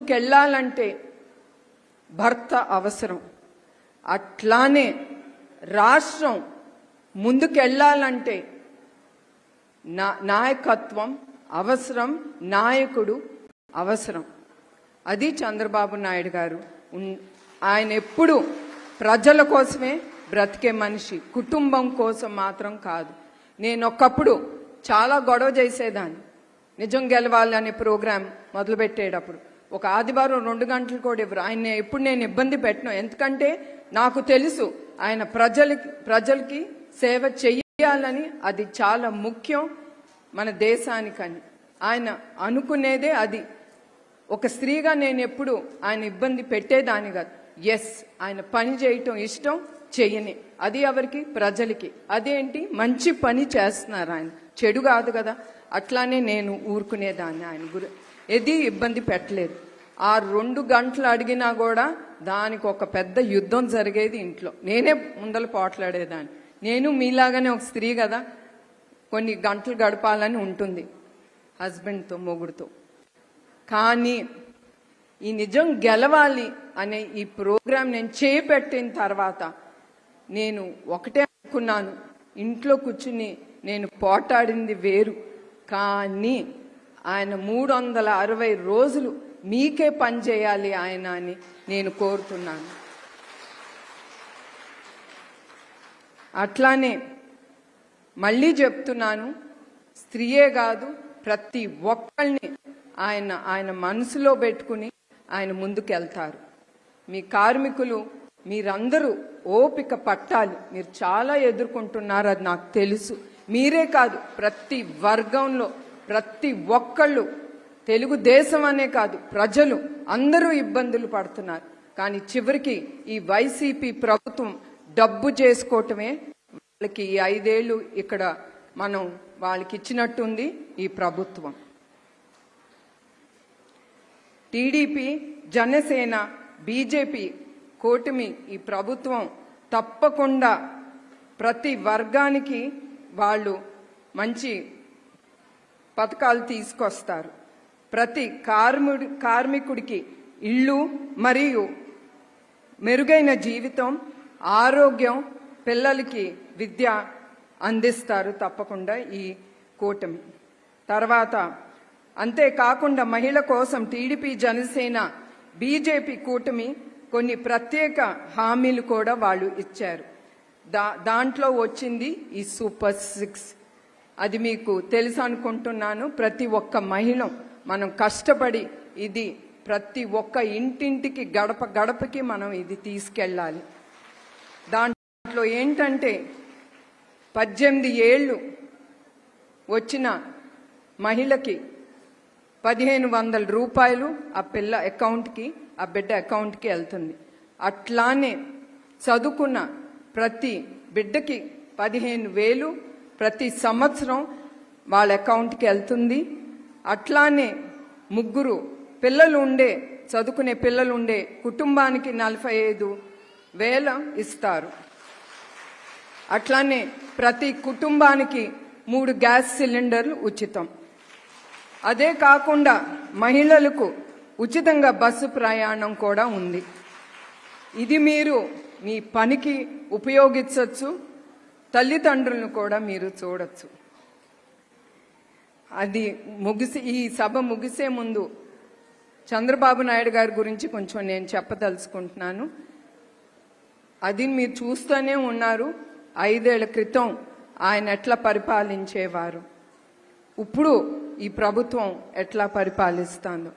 ముందుకెళ్ళాలంటే భర్త అవసరం. అట్లానే రాష్ట్రం ముందుకెళ్ళాలంటే నాయకత్వం అవసరం, నాయకుడు అవసరం. అది చంద్రబాబు నాయుడు గారు. ఆయన ఎప్పుడు ప్రజల కోసమే బ్రతికే మనిషి, కుటుంబం కోసం మాత్రం కాదు. నేను ఒకప్పుడు చాలా గొడవ చేసేదాన్ని. నిజం గెలవాలి అనే ప్రోగ్రాం మొదలుపెట్టేటప్పుడు ఒక ఆదివారం 2 గంటలు కూడా ఇవ్వరు. ఆయన ఎప్పుడు నేను ఇబ్బంది పెట్టను. ఎందుకంటే నాకు తెలుసు ఆయన ప్రజలకి సేవ చెయ్యాలని, అది చాలా ముఖ్యం మన దేశానికని. ఆయన అనుకునేదే అది. ఒక స్త్రీగా నేను ఎప్పుడు ఆయన ఇబ్బంది పెట్టేదాన్ని కాదు. ఎస్, ఆయన పని చేయటం ఇష్టం, చెయ్యని. అది ఎవరికి? ప్రజలకి. అదేంటి, మంచి పని చేస్తున్నారు ఆయన, చెడు కాదు కదా. అట్లానే నేను ఊరుకునేదాన్ని. ఆయన ఏది ఇబ్బంది పెట్టలేదు. ఆ 2 గంటలు అడిగినా కూడా దానికి ఒక పెద్ద యుద్ధం జరిగేది ఇంట్లో. నేనే ముందల పోట్లాడేదాన్ని. నేను మీలాగానే ఒక స్త్రీ కదా, కొన్ని గంటలు గడపాలని ఉంటుంది హస్బెండ్తో, మొగుడుతో. కానీ ఈ నిజం గెలవాలి అనే ఈ ప్రోగ్రాం నేను చేపట్టిన తర్వాత నేను ఒకటే అనుకున్నాను, ఇంట్లో కూర్చుని నేను పోటాడింది వేరు, కానీ ఆయన 360 రోజులు మీకే పని చేయాలి ఆయన అని నేను కోరుతున్నాను. అట్లానే మళ్ళీ చెప్తున్నాను, స్త్రీయే కాదు ప్రతి ఒక్కళ్ళని ఆయన మనసులో పెట్టుకుని ఆయన ముందుకెళ్తారు. మీ కార్మికులు మీరందరూ ఓపిక పట్టాలి. మీరు చాలా ఎదుర్కొంటున్నారు, అది నాకు తెలుసు. మీరే కాదు, ప్రతి వర్గంలో ప్రతి ఒక్కళ్ళు, తెలుగుదేశం అనే కాదు ప్రజలు అందరూ ఇబ్బందులు పడుతున్నారు. కానీ చివరికి ఈ వైసీపీ ప్రభుత్వం డబ్బు చేసుకోవటమే వాళ్ళకి ఈ 5 ఏళ్ళు ఇక్కడ మనం వాళ్ళకి ఇచ్చినట్టుంది ఈ ప్రభుత్వం. టీడీపీ, జనసేన, బీజేపీ కూటమి ఈ ప్రభుత్వం తప్పకుండా ప్రతి వర్గానికి వాళ్ళు మంచి పథకాలు తీసుకొస్తారు. ప్రతి కార్మికుడికి ఇళ్ళు మరియు మెరుగైన జీవితం, ఆరోగ్యం, పిల్లలకి విద్య అందిస్తారు తప్పకుండా ఈ కూటమి. తర్వాత అంతేకాకుండా మహిళ కోసం టీడీపీ, జనసేన, బీజేపీ కూటమి కొన్ని ప్రత్యేక హామీలు కూడా వాళ్ళు ఇచ్చారు. దాంట్లో వచ్చింది ఈ సూపర్ 6. అది మీకు తెలుసు అనుకుంటున్నాను. ప్రతి ఒక్క మహిళ మనం కష్టపడి ఇది ప్రతి ఒక్క ఇంటింటికి, గడప గడపకి మనం ఇది తీసుకెళ్ళాలి. దాంట్లో ఏంటంటే 18 ఏళ్ళు వచ్చిన మహిళకి 1500 రూపాయలు ఆ పిల్ల అకౌంట్కి, ఆ బిడ్డ అకౌంట్కి వెళ్తుంది. అట్లానే చదువుకున్న ప్రతి బిడ్డకి 15,000 ప్రతి సంవత్సరం వాళ్ళ అకౌంట్కి వెళ్తుంది. అట్లానే 3 పిల్లలు ఉండే, చదువుకునే పిల్లలు ఉండే కుటుంబానికి 45,000 ఇస్తారు. అట్లానే ప్రతి కుటుంబానికి 3 గ్యాస్ సిలిండర్లు ఉచితం. అదే కాకుండా మహిళలకు ఉచితంగా బస్సు ప్రయాణం కూడా ఉంది. ఇది మీరు మీ పనికి ఉపయోగించవచ్చు, తల్లిదండ్రులను కూడా మీరు చూడొచ్చు. అది ఈ సభ ముగిసే ముందు చంద్రబాబు నాయుడు గారి గురించి కొంచెం నేను చెప్పదలుచుకుంటున్నాను. అది మీరు చూస్తూనే ఉన్నారు. 5 ఏళ్ల క్రితం ఆయన ఎట్లా పరిపాలించేవారు, ఇప్పుడు ఈ ప్రభుత్వం ఎట్లా పరిపాలిస్తుందో.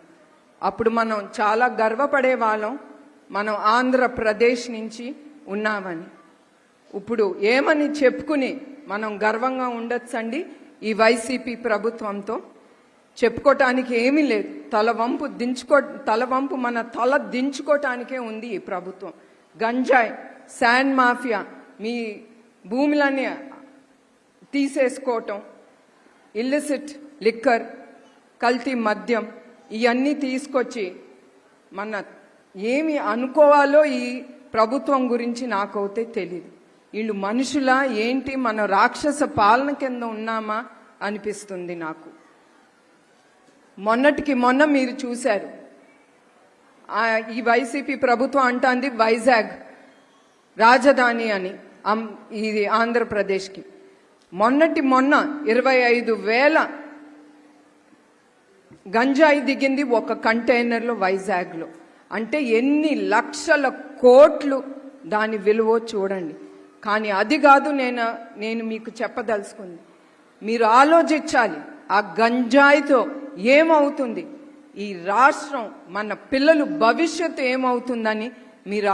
అప్పుడు మనం చాలా గర్వపడే వాళ్ళం, మనం ఆంధ్రప్రదేశ్ నుంచి ఉన్నామని. ఇప్పుడు ఏమని చెప్పుకుని మనం గర్వంగా ఉండొచ్చండి? ఈ వైసీపీ ప్రభుత్వంతో చెప్పుకోవటానికి ఏమీ లేదు. తలవంపు మన తల దించుకోవటానికే ఉంది ఈ ప్రభుత్వం. గంజాయి, శాండ్ మాఫియా, మీ భూములన్నీ తీసేసుకోవటం, ఇల్లిసిట్ లిక్కర్, కల్తీ మద్యం, ఇవన్నీ తీసుకొచ్చి మన ఏమి అనుకోవాలో ఈ ప్రభుత్వం గురించి నాకైతే తెలియదు. వీళ్ళు మనుషులా ఏంటి, మన రాక్షస పాలన కింద ఉన్నామా అనిపిస్తుంది నాకు. మొన్నటికి మొన్న మీరు చూశారు ఈ వైసీపీ ప్రభుత్వం అంటాంది వైజాగ్ రాజధాని అని ఇది ఆంధ్రప్రదేశ్కి. మొన్న 25,000 గంజాయి దిగింది ఒక కంటైనర్లో వైజాగ్లో. అంటే ఎన్ని లక్షల కోట్లు దాని విలువ చూడండి. కానీ అది కాదు నేను మీకు చెప్పదలుచుకుంది. మీరు ఆలోచించాలి ఆ గంజాయితో ఏమవుతుంది, ఈ రాష్ట్రం మన పిల్లలు భవిష్యత్తు ఏమవుతుందని మీరు